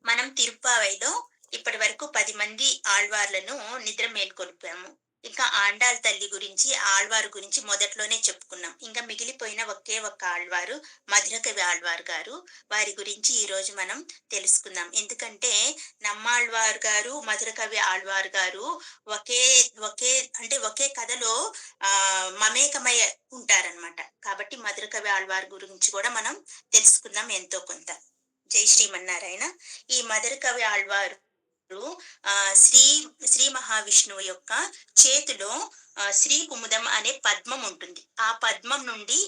మనం తిరుప్పావైలో ఇప్పటి వరకు 10 మంది ఆళ్వార్లను నిద్ర మేల్కొల్పాము. ఇంకా ఆండాళ్ తల్లి గురించి, ఆళ్వారు గురించి మొదట్లోనే చెప్పుకున్నాం. ఇంకా మిగిలిపోయిన ఒకే ఒక్క ఆళ్వారు మధురకవి ఆళ్వార్ గారు. వారి గురించి ఈరోజు మనం తెలుసుకుందాం. ఎందుకంటే నమ్మాళ్వార్ గారు, మధురకవి ఆళ్వార్ గారు ఒకే ఒకే ఒకే కథలో మమేకమై ఉంటారనమాట. కాబట్టి మధురకవి ఆళ్వార్ గురించి కూడా మనం తెలుసుకుందాం ఎంతో కొంత. జై శ్రీమన్నారాయణ. ఈ మదర్ కవి ఆళ్వారు శ్రీ శ్రీ మహావిష్ణువు యొక్క చేతిలో శ్రీ కుముదం అనే పద్మం ఉంటుంది. ఆ పద్మం నుండి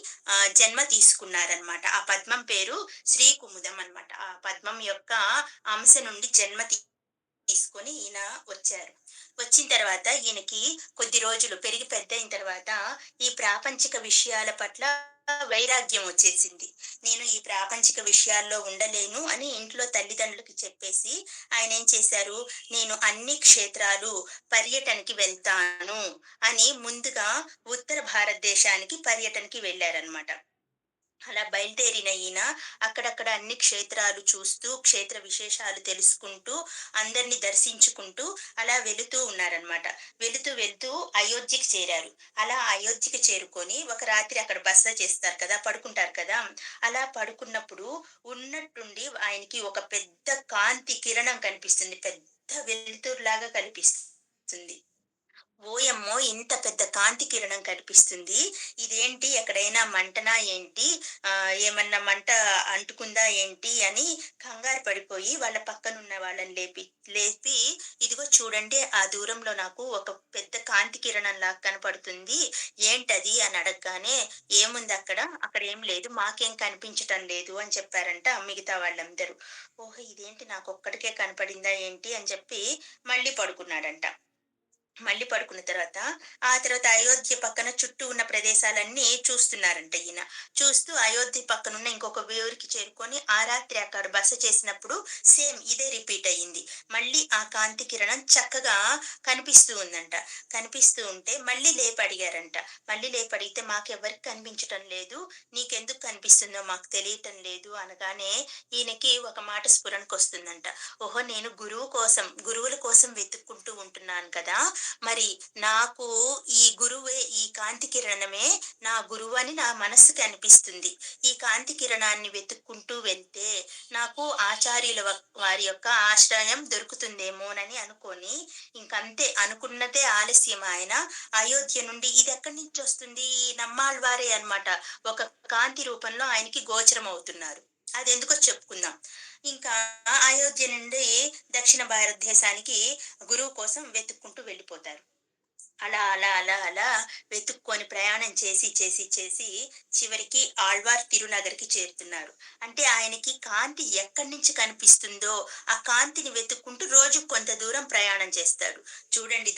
జన్మ తీసుకున్నారనమాట. ఆ పద్మం పేరు శ్రీ కుముదం అన్నమాట. ఆ పద్మం యొక్క అంశ నుండి జన్మ తీసుకొని ఈయన వచ్చారు. వచ్చిన తర్వాత ఈయనకి కొద్ది రోజులు పెరిగి పెద్దయిన తర్వాత ఈ ప్రాపంచిక విషయాల పట్ల వైరాగ్యం వచ్చేసింది. నేను ఈ ప్రాపంచిక విషయాల్లో ఉండలేను అని ఇంట్లో తల్లిదండ్రులకి చెప్పేసి ఆయన ఏం చేశారు, నేను అన్ని క్షేత్రాలు పర్యటనకి వెళ్తాను అని ముందుగా ఉత్తర భారతదేశానికి పర్యటనకి వెళ్ళారనమాట. అలా బయలుదేరిన ఈయన అక్కడక్కడ అన్ని క్షేత్రాలు చూస్తూ, క్షేత్ర విశేషాలు తెలుసుకుంటూ, అందరిని దర్శించుకుంటూ అలా వెళుతూ ఉన్నారనమాట. వెళుతూ వెళ్తూ అయోధ్యకి చేరారు. అలా అయోధ్యకి చేరుకొని ఒక రాత్రి అక్కడ బస చేస్తారు కదా! పడుకుంటారు కదా! అలా పడుకున్నప్పుడు ఉన్నట్టుండి ఆయనకి ఒక పెద్ద కాంతి కిరణం కనిపిస్తుంది. పెద్ద వెలుతురులాగా కనిపిస్తుంది. ఓయమ్మో! ఇంత పెద్ద కాంతి కిరణం కనిపిస్తుంది. ఇదేంటి ఎక్కడైనా మంటనా ఏంటి? ఏమన్నా మంట అంటుకుందా ఏంటి? అని కంగారు పడిపోయి వాళ్ళ పక్కనున్న వాళ్ళని లేపి ఇదిగో చూడండి ఆ దూరంలో నాకు ఒక పెద్ద కాంతి కిరణంలాగా కనపడుతుంది. ఏంటది? అని అడగగానే ఏముందక్కడ? అక్కడ ఏం లేదు. మాకేం కనిపించటం లేదు అని చెప్పారంట మిగతా వాళ్ళందరూ. ఓహో! ఇదేంటి నాకొక్కడికే కనపడిందా ఏంటి? అని చెప్పి మళ్ళీ పడుకున్నాడంట. మళ్ళీ పడుకున్న తర్వాత, ఆ తర్వాత అయోధ్య పక్కన చుట్టూ ఉన్న ప్రదేశాలన్నీ చూస్తున్నారంట ఈయన. చూస్తూ అయోధ్య పక్కనున్న ఇంకొక ఊరికి చేరుకొని, ఆ రాత్రి అక్కడ బస చేసినప్పుడు సేమ్ ఇదే రిపీట్ అయ్యింది. మళ్ళీ ఆ కాంతి కిరణం చక్కగా కనిపిస్తూ ఉందంట. కనిపిస్తూ ఉంటే మళ్ళీ లేపి అడిగారంట. మళ్ళీ లేపి అడిగితే, "మాకెవ్వరికీ కనిపించటం లేదు. నీకెందుకు కనిపిస్తుందో మాకు తెలియటం లేదు" అనగానే ఈయనకి ఒక మాట స్ఫురణకొస్తుందంట. ఓహో! నేను గురువుల కోసం వెతుక్కుంటూ ఉంటున్నాను కదా! మరి నాకు ఈ కాంతి కిరణమే నా గురువని నా మనస్సుకి అనిపిస్తుంది. ఈ కాంతి కిరణాన్ని వెతుక్కుంటూ వెళ్తే నాకు వారి యొక్క ఆశ్రయం దొరుకుతుందేమోనని అనుకోని ఇంకంతే అనుకున్నదే ఆలస్యం ఆయన అయోధ్య నుండి ఇదెక్కడి నుంచొస్తుంది? ఈ నమ్మాళ్వారే అన్నమాట. ఒక కాంతి రూపంలో ఆయనకి గోచరం అవుతున్నారు. అదెందుకో చెప్పుకుందాం. ఇంకా అయోధ్య నుండి దక్షిణ భారతదేశానికి గురువు కోసం వెతుక్కుంటూ వెళ్ళిపోతారు. అలా వెతుక్కొని ప్రయాణం చేసి చివరికి ఆళ్వార్ తిరునగర్‌కి చేరుతున్నారు. అంటే ఆయనకి కాంతి ఎక్కడి నుంచి కనిపిస్తుందో, ఆ కాంతిని వెతుక్కుంటూ రోజు కొంత దూరం ప్రయాణం చేస్తాడు. చూడండి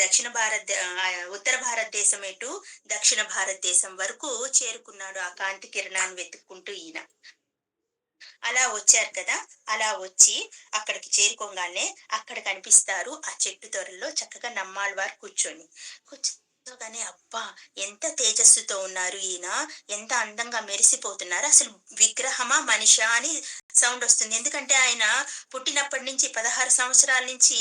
ఉత్తర భారతదేశం ఎటు, దక్షిణ భారతదేశం వరకు చేరుకున్నాడు ఆ కాంతి కిరణాన్ని వెతుక్కుంటూ ఈయన. అలా వచ్చారు కదా! అలా వచ్చి అక్కడికి చేరుకోంగానే అక్కడ కనిపిస్తారు ఆ చెట్టు తొర్రలో చక్కగా నమ్మాళ్వారు కూర్చొని. కూర్చోగానే అబ్బా! ఎంత తేజస్సుతో ఉన్నారు ఈయన. ఎంత అందంగా మెరిసిపోతున్నారు. అసలు విగ్రహమా? మనిషా? అని సౌండొస్తుంది. ఎందుకంటే ఆయన పుట్టినప్పటి నుంచి 16 సంవత్సరాల నుంచి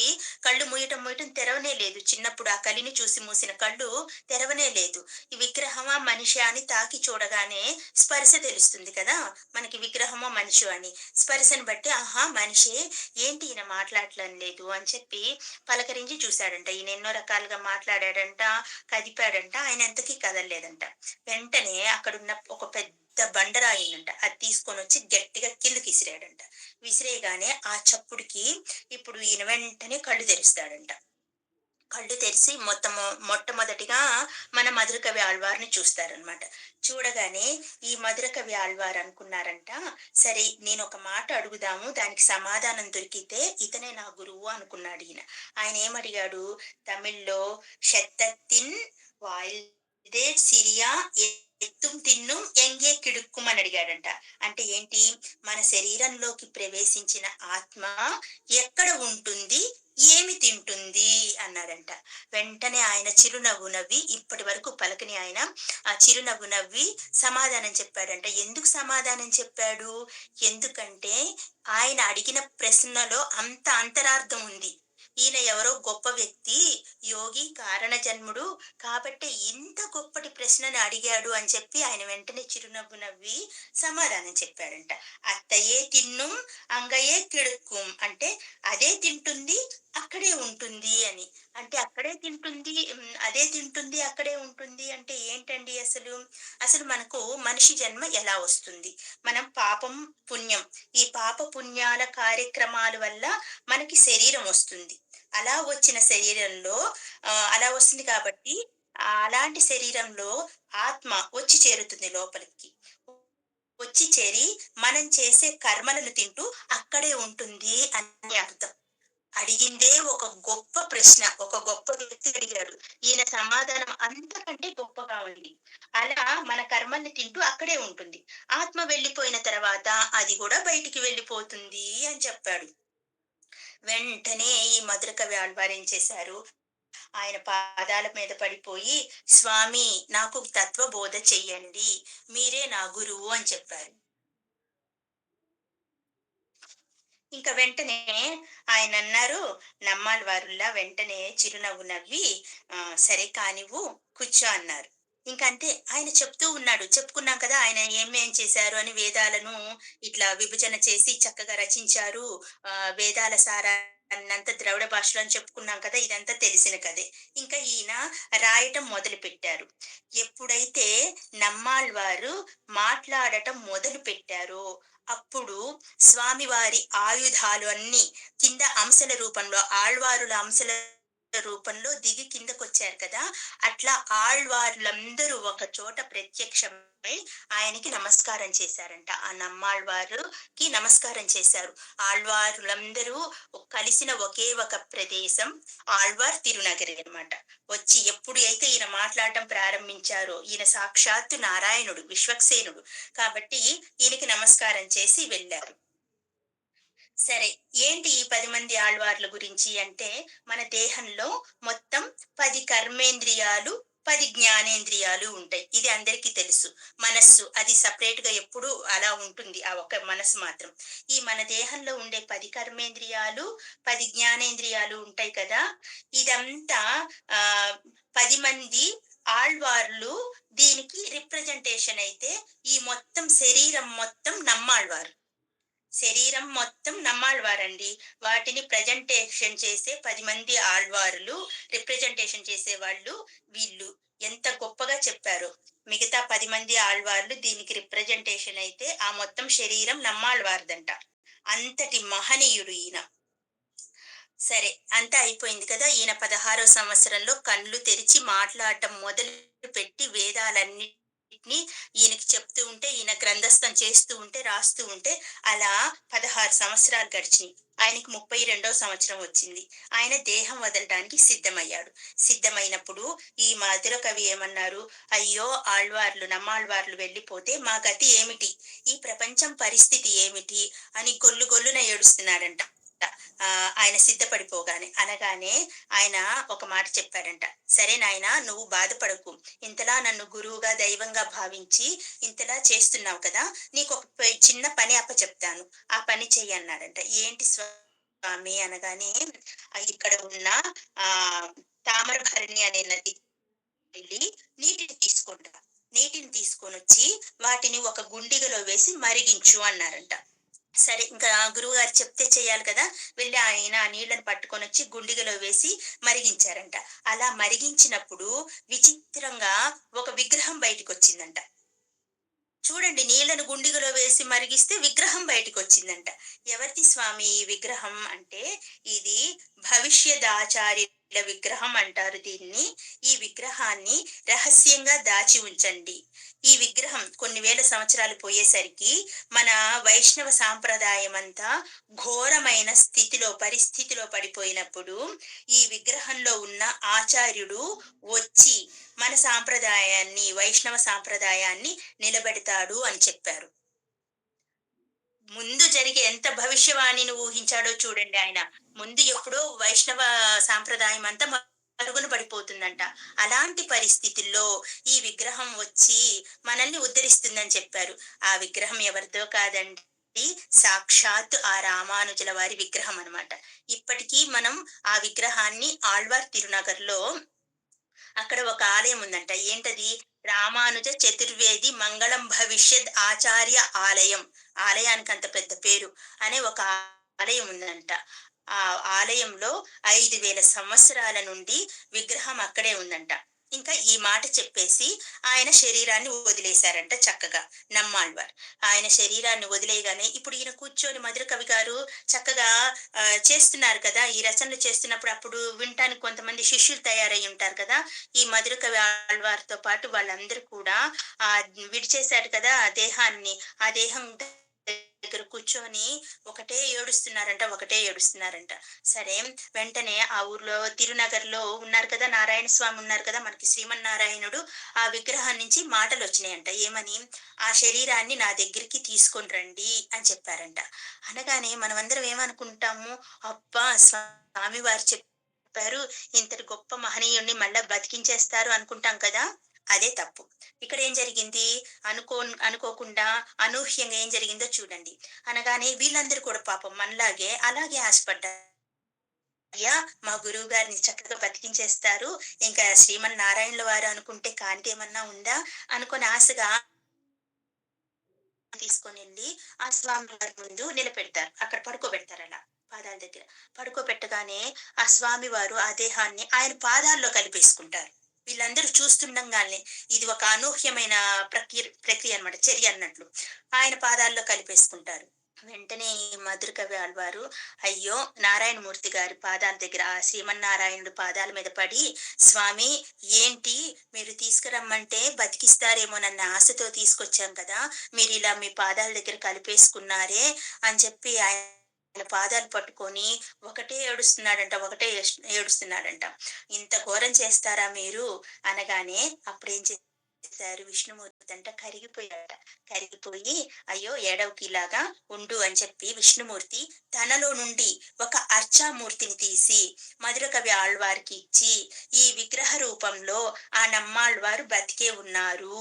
కళ్ళు మూయటం తెరవనే లేదు. చిన్నప్పుడు ఆ కలిని చూసి మూసిన కళ్ళు తెరవనే లేదు. ఈ విగ్రహమా? మనిషా? అని తాకి చూడగానే స్పర్శ తెలుస్తుంది కదా! మనకి విగ్రహమో, మనిషో అని. స్పర్శను బట్టి ఆహా! మనిషే ఏంటి ఈయన మాట్లాడటం లేదు అని చెప్పి పలకరించి చూసాడంట. ఈయన ఎన్నో రకాలుగా మాట్లాడాడంట, కదిపాడంట. ఆయన ఎంతకీ కదలలేదంట. వెంటనే అక్కడున్న ఒక పెద్ద బండరాయిందంట. అది తీసుకొనొచ్చి గట్టిగా కిందకి విసిరాడంట. విసిరేయగానే ఆ చప్పుడుకి ఇప్పుడు ఈయన వెంటనే కళ్ళు తెరుస్తాడంట. కళ్ళు తెరిసి మొట్టమొదటిగా మన మధురకవి ఆళ్వార్‌ని చూస్తారనమాట. చూడగానే ఈ మధురకవి ఆళ్వార్ అనుకున్నారంట, సరే నేనొక మాట అడుగుదాము, దానికి సమాధానం దొరికితే ఇతనే నా గురువు అనుకున్నాడీయన. ఆయనేమడిగాడు, తమిళ్‌లో "షత్తத்தின் வாழ்தே சிறியா ఎత్తుం తిన్నుం ఎంగే కిడుక్కుం అని అడిగాడంట. అంటే ఏంటి? మన శరీరంలోకి ప్రవేశించిన ఆత్మ ఎక్కడ ఉంటుంది? ఏమి తింటుంది? అన్నాడంట. వెంటనే ఆయన చిరునవ్వు నవ్వి, ఇప్పటి వరకు పలకని ఆయన ఆ చిరునవ్వు నవ్వి సమాధానం చెప్పాడంట. ఎందుకు సమాధానం చెప్పాడు? ఎందుకంటే ఆయన అడిగిన ప్రశ్నలో అంత అంతరార్థం ఉంది. ఈయన ఎవరో గొప్ప వ్యక్తి, యోగి, కారణ జన్ముడు, కాబట్టే ఇంత గొప్పటి ప్రశ్నని అడిగాడు అని చెప్పి ఆయన వెంటనే చిరునవ్వు నవ్వి సమాధానం చెప్పాడంట. అత్తయే తిన్నుం అంగయే కిడుక్కుం అంటే అదే తింటుంది, అక్కడే ఉంటుంది అని. అంటే అక్కడే తింటుంది, అదే తింటుంది, అక్కడే ఉంటుంది అంటే ఏంటండి అసలు? అసలు మనకు మనిషి జన్మ ఎలా వస్తుంది? మనం పాపం, పుణ్యం, ఈ పాప పుణ్యాల కార్యక్రమాల వల్ల మనకి శరీరం వస్తుంది. అలా వచ్చిన శరీరంలో అలా వస్తుంది కాబట్టి అలాంటి శరీరంలో ఆత్మ వచ్చి చేరుతుంది లోపలికి. వచ్చి చేరి మనం చేసే కర్మలను తింటూ అక్కడే ఉంటుంది అని అర్థం. అడిగిందే ఒక గొప్ప ప్రశ్న. ఒక గొప్ప వ్యక్తి అడిగాడు. ఈయన సమాధానం అంతకంటే గొప్పగా ఉంది. అలా మన కర్మల్ని తింటూ అక్కడే ఉంటుంది. ఆత్మ వెళ్ళిపోయిన తర్వాత అది గూడా బయటికి వెళ్ళిపోతుంది అని చెప్పాడు. వెంటనే ఈ మధురకవి ఆళ్వార్ ఏం చేశారు, ఆయన పాదాల మీద పడిపోయి, "స్వామి నాకు తత్వబోధ చెయ్యండి. మీరే నా గురువు" అని చెప్పారు. ఇంక వెంటనే ఆయనన్నారు, నమ్మాళ్ళవారుల్లా వెంటనే చిరునవ్వు నవ్వి, "సరే కానివ్వు, కూర్చో" అన్నారు. ఇంకంతే ఆయన చెప్తూ ఉన్నాడు. చెప్పుకున్నాం కదా! ఆయన ఏమేం చేశారు అని వేదాలను ఇట్లా విభజన చేసి చక్కగా రచించారు. వేదాల సారాన్నంతా ద్రవిడ భాషలో అని చెప్పుకున్నాం కదా! ఇదంతా తెలిసిన కథే. ఇంకా ఈయన రాయటం మొదలుపెట్టారు. ఎప్పుడైతే నమ్మాళ్వారు మాట్లాడటం మొదలుపెట్టారో, అప్పుడు స్వామివారి ఆయుధాలు అన్నీ కింద అంశల రూపంలో ఆళ్వారుల అంశల రూపంలో దిగి కిందకొచ్చారు కదా! అట్లా ఆళ్వార్లందరూ ఒక చోట ప్రత్యక్షమై ఆయనకి నమస్కారం చేశారంట. ఆ నమ్మాళ్వారుకి నమస్కారం చేశారు. ఆళ్వారులందరూ కలిసిన ఒకే ఒక ప్రదేశం ఆళ్వార్ తిరునగరి అన్నమాట. వచ్చి ఎప్పుడు అయితే ఈయన మాట్లాడటం ప్రారంభించారో, ఈయన సాక్షాత్తు నారాయణుడు, విశ్వక్సేనుడు. కాబట్టి ఈయనకి నమస్కారం చేసి వెళ్ళారు. సరే. ఏంటి ఈ 10 మంది ఆళ్వార్ల గురించి అంటే, మన దేహంలో మొత్తం 10 కర్మేంద్రియాలు, 10 జ్ఞానేంద్రియాలు ఉంటాయి. ఇది అందరికీ తెలుసు. మనస్సు అది సెపరేట్‌గా ఎప్పుడూ అలా ఉంటుంది. ఆ ఒక్క మనస్సు మాత్రం. ఈ మన దేహంలో ఉండే 10 కర్మేంద్రియాలు, 10 జ్ఞానేంద్రియాలు ఉంటాయి కదా! ఇదంతా 10 మంది ఆళ్వార్లు దీనికి రిప్రజెంటేషన్ అయితే, ఈ మొత్తం శరీరం మొత్తం నమ్మాళ్వారు. శరీరం మొత్తం నమ్మాళ్వారండి. వాటిని ప్రెజెంటేషన్ చేసే 10 మంది ఆళ్వారులు, రిప్రజెంటేషన్ చేసేవాళ్ళు వీళ్ళు. ఎంత గొప్పగా చెప్పారో. మిగతా 10 మంది ఆళ్వార్లు దీనికి రిప్రజెంటేషన్ అయితే, ఆ మొత్తం శరీరం నమ్మాళ్వారిదంట. అంతటి మహనీయుడు ఈయన. సరే. అంతా అయిపోయింది కదా! ఈయన 16 సంవత్సరంలో కళ్ళు తెరిచి మాట్లాడటం మొదలుపెట్టి వేదాలన్నిటిని ఈయనకి చెప్తూ ఉంటే, ఈయన గ్రంథస్థం చేస్తూ ఉంటే, రాస్తూ ఉంటే అలా 16 సంవత్సరాలు గడిచినియి. ఆయనకి 32వ సంవత్సరం వచ్చింది. ఆయన దేహం వదలటానికి సిద్ధమయ్యాడు. సిద్ధమైనప్పుడు ఈ మధుర కవి ఏమన్నారు, "అయ్యో! ఆళ్వార్లు, నమ్మాళ్వార్లు వెళ్ళిపోతే మా గతి ఏమిటి? ఈ ప్రపంచం పరిస్థితి ఏమిటి?" అని గొల్లు గొల్లున ఏడుస్తున్నాడంట. ఆయన సిద్ధపడిపోగానే. అనగానే ఆయన ఒక మాట చెప్పాడంట. "సరే నాయనా నువ్వు బాధపడకు. ఇంతలా నన్ను గురువుగా, దైవంగా భావించి ఇంతలా చేస్తున్నావు కదా! నీకొక చిన్న పని అప్పచెప్తాను. ఆ పని చెయ్యి" అన్నాడంట. "ఏంటి స్వామి" అనగానే, ఇక్కడ ఉన్న ఆహ్, తామ్రభరణి అనే నదికి వెళ్లి నీటిని తీసుకొని రా. నీటిని తీసుకొనొచ్చి వాటిని ఒక గుండిగలో వేసి మరిగించు అన్నారంట. సరే ఇంకా గురువుగారు చెప్తే చెయ్యాలి కదా! వెళ్లి ఆయన ఆ నీళ్ళని పట్టుకొనొచ్చి గుండిగలో వేసి మరిగించారంట. అలా మరిగించినప్పుడు విచిత్రంగా ఒక విగ్రహం బయటికొచ్చిందంట. చూడండి నీళ్ళను గుండిగలో వేసి మరిగిస్తే విగ్రహం బయటికొచ్చిందంట. ఎవరిది స్వామి ఈ విగ్రహం అంటే, ఇది భవిష్యదాచార్య ఇలా విగ్రహం అంటారు దీన్ని. ఈ విగ్రహాన్ని రహస్యంగా దాచి ఉంచండి. ఈ విగ్రహం కొన్ని వేల సంవత్సరాలు పోయేసరికి మన వైష్ణవ సాంప్రదాయమంతా ఘోరమైన పరిస్థితిలో పడిపోయినప్పుడు, ఈ విగ్రహంలో ఉన్న ఆచార్యుడు వచ్చి మన సాంప్రదాయాన్ని, వైష్ణవ సాంప్రదాయాన్ని నిలబెడతాడు అని చెప్పారు. ముందు జరిగే ఎంత భవిష్యవాణిని ఊహించాడో చూడండి ఆయన. ముందు ఎప్పుడో వైష్ణవ సాంప్రదాయం అంతా మరుగున పడిపోతుందంట. అలాంటి పరిస్థితుల్లో ఈ విగ్రహం వచ్చి మనల్ని ఉద్ధరిస్తుందని చెప్పారు. ఆ విగ్రహం ఎవరిదో కాదండి. సాక్షాత్ ఆ రామానుజుల వారి విగ్రహం అన్నమాట. ఇప్పటికీ మనం ఆ విగ్రహాన్ని ఆళ్వార్ తిరునగర్‌లో అక్కడ ఒక ఆలయం ఉందంట. ఏంటది? రామానుజ చతుర్వేది మంగళం భవిష్యద్ ఆచార్య ఆలయం. ఆలయానికి అంత పెద్ద పేరు. అనే ఒక ఆలయం ఉందంట. ఆ ఆలయంలో 5,000 సంవత్సరాల నుండి విగ్రహం అక్కడే ఉందంట. ఇంకా ఈ మాట చెప్పేసి ఆయన శరీరాన్ని వదిలేశారంట చక్కగా నమ్మాళ్వార్. ఆయన శరీరాన్ని వదిలేయగానే ఇప్పుడు ఈయన కూర్చొని మధుర కవి గారు చక్కగా చేస్తున్నారు కదా! ఈ రచనలు చేస్తున్నప్పుడు అప్పుడు వినటానికి కొంతమంది శిష్యులు తయారై ఉంటారు కదా! ఈ మధుర కవి ఆళ్వార్‌తో పాటు వాళ్ళందరూ కూడా విడిచేశారు కదా! ఆ దేహాన్ని. ఆ దేహం దగ్గర కూర్చొని ఒకటే ఏడుస్తున్నారంట. సరే వెంటనే ఆ ఊర్లో తిరునగర్‌లో ఉన్నారు కదా! నారాయణ స్వామి ఉన్నారు కదా! మనకి శ్రీమన్నారాయణుడు. ఆ విగ్రహం నుంచి మాటలొచ్చినాయంట. ఏమని? "ఆ శరీరాన్ని నా దగ్గరికి తీసుకొని రండి" అని చెప్పారంట. అనగానే మనమందరం ఏమనుకుంటాము? అబ్బా! స్వామివారు చెప్పారు. ఇంతటి గొప్ప మహనీయుడిని మళ్ళా బతికించేస్తారు అనుకుంటాం కదా! అదే తప్పు. ఇక్కడేం జరిగింది? అనుకోకుండా అనూహ్యంగా ఏం జరిగిందో చూడండి. అనగానే వీళ్ళందరూ కూడా పాపం మనలాగే అలాగే ఆశపడ్డారు. అయ్యా! మా గురువు గారిని చక్కగా బతికించేస్తారు. ఇంకా శ్రీమన్నారాయణుల వారు అనుకుంటే కానిదేమన్నా ఉందా? అనుకోని ఆశగా తీసుకొనెళ్ళి ఆ స్వామి వారి ముందు నిలబెడతారు. అక్కడ పడుకోబెడతారలా పాదాల దగ్గర. పడుకోబెట్టగానే ఆ స్వామి వారు ఆ దేహాన్ని ఆయన పాదాల్లో కలిపేసుకుంటారు. వీళ్ళందరూ చూస్తుండంగానే ఇది ఒక అనూహ్యమైన ప్రక్రియ అన్నమాట. చర్య అన్నట్లు. ఆయన పాదాల్లో కలిపేసుకుంటారు. వెంటనే ఈ మధుర కవి ఆళ్వారు అయ్యో! నారాయణమూర్తి గారి పాదాల దగ్గర ఆ శ్రీమన్నారాయణుడి పాదాల మీద పడి, స్వామి ఏంటి మీరు తీసుకురమ్మంటే బతికిస్తారేమోనన్న ఆశతో తీసుకొచ్చాం కదా! మీరిలా మీ పాదాల దగ్గర కలిపేసుకున్నారే అని చెప్పి ఆయన పాదాలు పట్టుకొని ఏడుస్తున్నాడంట. ఇంత ఘోరం చేస్తారా మీరు? అనగానే అప్పుడేం చేశారు విష్ణుమూర్తి అంట కరిగిపోయాడట. కరిగిపోయి అయ్యో! ఏడవకు ఇలాగా ఉండు అని చెప్పి విష్ణుమూర్తి తనలో నుండి ఒక అర్చామూర్తిని తీసి మధుర కవి ఆళ్వార్‌కి ఇచ్చి, ఈ విగ్రహ రూపంలో ఆ నమ్మాళ్వారు బతికే ఉన్నారు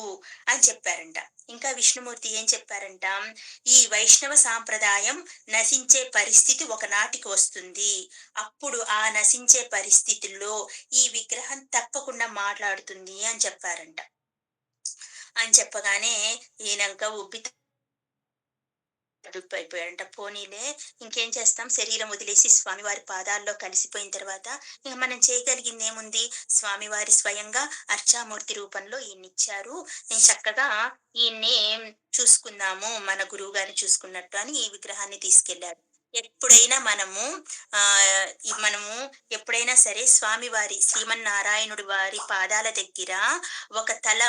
అని చెప్పారంట. ఇంకా విష్ణుమూర్తి ఏం చెప్పారంట, ఈ వైష్ణవ సాంప్రదాయం నశించే పరిస్థితి ఒకనాటికి వస్తుంది. అప్పుడు ఆ నశించే పరిస్థితుల్లో ఈ విగ్రహం తప్పకుండా మాట్లాడుతుంది అని చెప్పారంట. అని చెప్పగానే ఈయనంక తడుపైపోయాడంట. పోనీలే ఇంకేం చేస్తాం శరీరం వదిలేసి స్వామివారి పాదాల్లో కలిసిపోయిన తర్వాత ఇంక మనం చేయగలిగిందేముంది? స్వామివారి స్వయంగా అర్చామూర్తి రూపంలో ఈయన్నిచ్చారు. నేను చక్కగా ఈయన్ని చూసుకుందాము మన గురువుగారిని చూసుకున్నట్టు అని ఈ విగ్రహాన్ని తీసుకెళ్లారు. ఎప్పుడైనా మనము ఎప్పుడైనా సరే స్వామివారి శ్రీమన్నారాయణుడి వారి పాదాల దగ్గర ఒక తల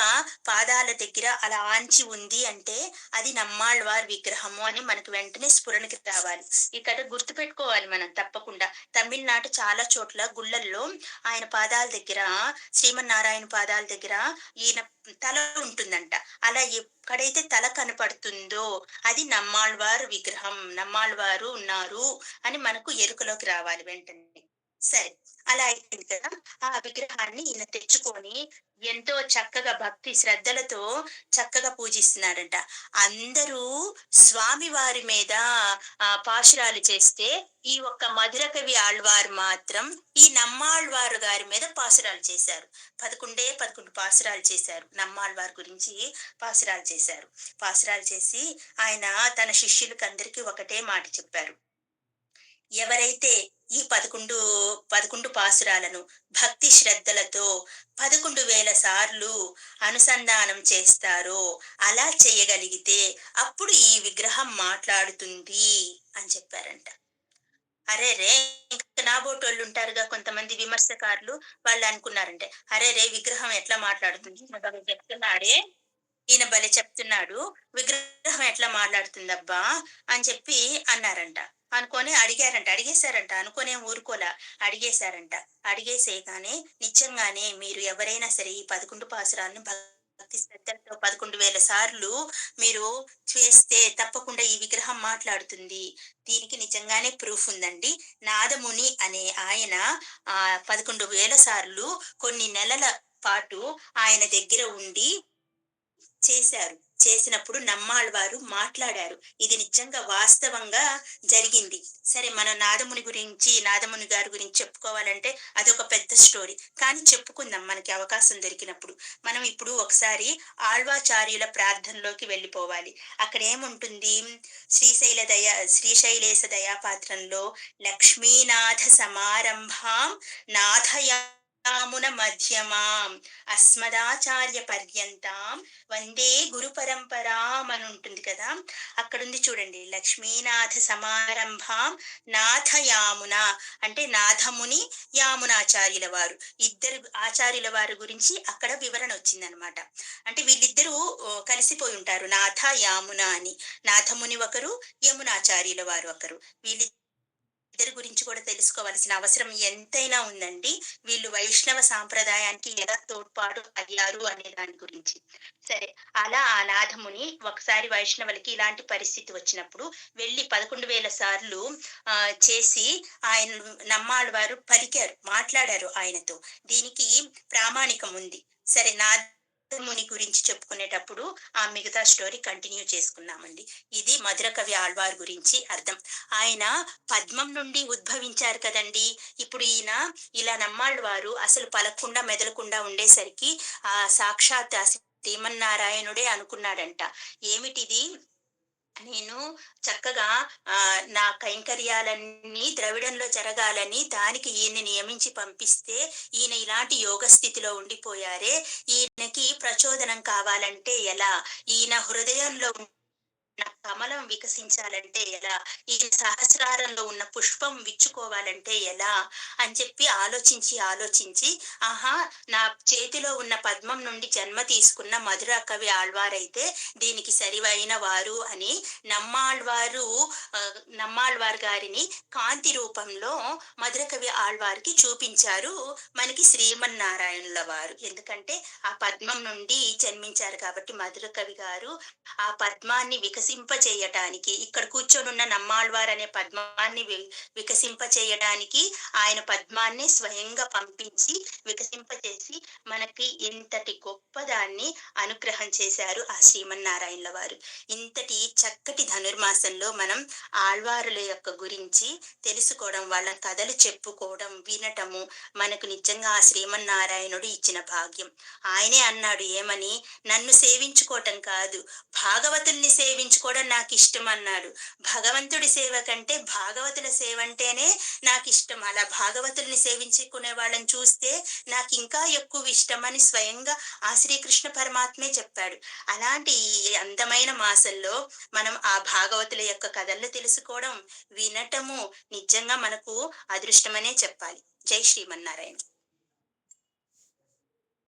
పాదాల దగ్గర అలా ఆంచి ఉంది అంటే అది నమ్మాళ్వార్ విగ్రహము అని మనకు వెంటనే స్ఫురణకి రావాలి. ఇక్కడ గుర్తుపెట్టుకోవాలి మనం తప్పకుండా. తమిళనాడు చాలా చోట్ల గుళ్ళల్లో ఆయన పాదాల దగ్గర శ్రీమన్నారాయణ పాదాల దగ్గర ఈయన తల ఉంటుందంట. అలా ఎక్కడైతే తల కనపడుతుందో అది నమ్మాళ్వార్ విగ్రహం. నమ్మాళ్వారు ఉన్నారు అని మనకు ఎరుకలోకి రావాలి వెంటనే. సరే. అలా అయిపోయింది కదా! ఆ విగ్రహాన్ని ఈయన తెచ్చుకొని ఎంతో చక్కగా భక్తి శ్రద్ధలతో చక్కగా పూజిస్తున్నాడంట. అందరూ స్వామివారి మీద పాశురాలు చేస్తే, ఈ ఒక్క మధుర కవి ఆళ్వార్ మాత్రం ఈ నమ్మాళ్వారు గారి మీద పాశురాలు చేశారు. 11 పాశురాలు చేశారు. నమ్మాళ్వార్ గురించి పాశురాలు చేశారు. పాశురాలు చేసి ఆయన తన శిష్యులకందరికీ ఒకటే మాట చెప్పారు. ఎవరైతే ఈ 11 పాసురాలను భక్తి శ్రద్ధలతో 11,000 సార్లు అనుసంధానం చేస్తారో, అలా చేయగలిగితే అప్పుడు ఈ విగ్రహం మాట్లాడుతుంది అని చెప్పారంట. అరెరే! ఇంక నాబోటోళ్ళు ఉంటారుగా కొంతమంది విమర్శకారులు, వాళ్ళనుకున్నారంట. అరెరే! విగ్రహం ఎట్లా మాట్లాడుతుంది? ఈయన భలే చెప్తున్నాడే, ఈయన భలే చెప్తున్నాడు. విగ్రహం ఎట్లా మాట్లాడుతుందబ్బా! అని చెప్పి అన్నారంట. అనుకోని అడిగారంట. అడిగేసారంట. అనుకోనేం ఊరుకోలా. అడిగేసారంట. అడిగేసేయగానే నిజంగానే మీరు ఎవరైనా సరే ఈ 11 పాసురాలను భక్తి శ్రద్ధలతో 11,000 సార్లు మీరు చేస్తే తప్పకుండా ఈ విగ్రహం మాట్లాడుతుంది. దీనికి నిజంగానే ప్రూఫ్ ఉందండి. నాదముని అనే ఆయన 11,000 సార్లు కొన్ని నెలల పాటు ఆయన దగ్గర ఉండి చేశారు. చేసినప్పుడు నమ్మాళ్వారు మాట్లాడారు. ఇది నిజంగా వాస్తవంగా జరిగింది. సరే మన నాదముని గురించి, నాదముని గారి గురించి చెప్పుకోవాలంటే అదొక పెద్ద స్టోరీ. కానీ చెప్పుకుందాం మనకి అవకాశం దొరికినప్పుడు. మనం ఇప్పుడు ఒకసారి ఆళ్వాచార్యుల ప్రార్థనలోకి వెళ్ళిపోవాలి. అక్కడేముంటుంది? శ్రీశైలేశ దయాపాత్రంలో లక్ష్మీనాథ సమారంభాం నాథయామున మధ్యమాం అస్మదాచార్య పర్యంతం వందే గురు పరంపరాం అని ఉంటుంది కదా. అక్కడుంది చూడండి. లక్ష్మీనాథ సమారంభాం నాథ యామున అంటే నాథముని, యామునాచార్యుల వారు ఇద్దరు ఆచార్యుల వారి గురించి అక్కడ వివరణ వచ్చిందనమాట. అంటే వీళ్ళిద్దరూ కలిసిపోయి ఉంటారు, నాథ యామున అని. నాథముని ఒకరు, యమునాచార్యుల వారు ఒకరు. ఇద్దరి గురించి కూడా తెలుసుకోవాల్సిన అవసరం ఎంతైనా ఉందండి. వీళ్ళు వైష్ణవ సాంప్రదాయానికి ఎలా తోడ్పాటు అయ్యారు అనే దాని గురించి. సరే, అలా ఆ నాథముని ఒకసారి వైష్ణవులకి ఇలాంటి పరిస్థితి వచ్చినప్పుడు వెళ్ళి 11,000 సార్లు చేసి ఆయన నమ్మాళ్వారు పలికారు, మాట్లాడారు ఆయనతో. దీనికి ప్రామాణికం ఉంది. సరే, నాథముని గురించి చెప్పుకునేటప్పుడు ఆ మిగతా స్టోరీ కంటిన్యూ చేసుకున్నామండి. ఇది మధుర కవి ఆళ్వార్ గురించి అర్థం. ఆయన పద్మం నుండి ఉద్భవించారు కదండి. ఇప్పుడు ఈయన ఇలా నమ్మాళ్వారు అసలు పలకుండా మెదలకుండా ఉండేసరికి ఆ సాక్షాత్ శ్రీమన్నారాయణుడే అనుకున్నాడంట. ఏమిటిది? నేను చక్కగా నా కైంకర్యాలన్నీ ద్రవిడంలో జరగాలని దానికి ఈయన్ని నియమించి పంపిస్తే ఈయన ఇలాంటి యోగ స్థితిలో ఉండిపోయారే, ఈయనకి ప్రచోదనం కావాలంటే ఎలా? ఈయన హృదయంలో నా కమలం వికసించాలంటే ఎలా? ఈ సహస్రారంలో ఉన్న పుష్పం విచ్చుకోవాలంటే ఎలా? అని చెప్పి ఆలోచించి ఆహా, నా చేతిలో ఉన్న పద్మం నుండి జన్మ తీసుకున్న మధుర కవి ఆళ్వారైతే దీనికి సరివైన వారు అని నమ్మాళ్వారు గారిని కాంతి రూపంలో మధుర కవి ఆళ్వారికి చూపించారు మనకి శ్రీమన్నారాయణుల వారు. ఎందుకంటే ఆ పద్మం నుండి జన్మించారు కాబట్టి మధుర కవి గారు ఆ పద్మాన్ని వికసింపచేయటానికి, ఇక్కడ కూర్చొనున్న నమ్మాళ్వార్ అనే పద్మాన్ని వికసింపచేయడానికి ఆయన పద్మాన్ని స్వయంగా పంపించి వికసింపచేసి మనకి ఇంతటి గొప్పదాన్ని అనుగ్రహం చేశారు ఆ శ్రీమన్నారాయణుల వారు. ఇంతటి చక్కటి ధనుర్మాసంలో మనం ఆళ్వారుల యొక్క గురించి తెలుసుకోవడం, వాళ్ళ కథలు చెప్పుకోవడం, వినటము మనకు నిజంగా ఆ శ్రీమన్నారాయణుడు ఇచ్చిన భాగ్యం. ఆయనే అన్నాడు ఏమని? నన్ను సేవించుకోవటం కాదు, భాగవతుల్ని సేవించుకోవడం నాకు ఇష్టం అన్నాడు. భగవంతుడి సేవ కంటే భాగవతుల సేవ అంటేనే నాకు ఇష్టం. అలా భాగవతుల్ని సేవించుకునే వాళ్ళని చూస్తే నాకు ఇంకా ఎక్కువ ఇష్టం అని స్వయంగా ఆ శ్రీకృష్ణ పరమాత్మే చెప్పాడు. అలాంటి ఈ అందమైన మాసంలో మనం ఆ భాగవతుల యొక్క కథలను తెలుసుకోవడం, వినటము నిజంగా మనకు అదృష్టమనే చెప్పాలి. జై శ్రీమన్నారాయణ.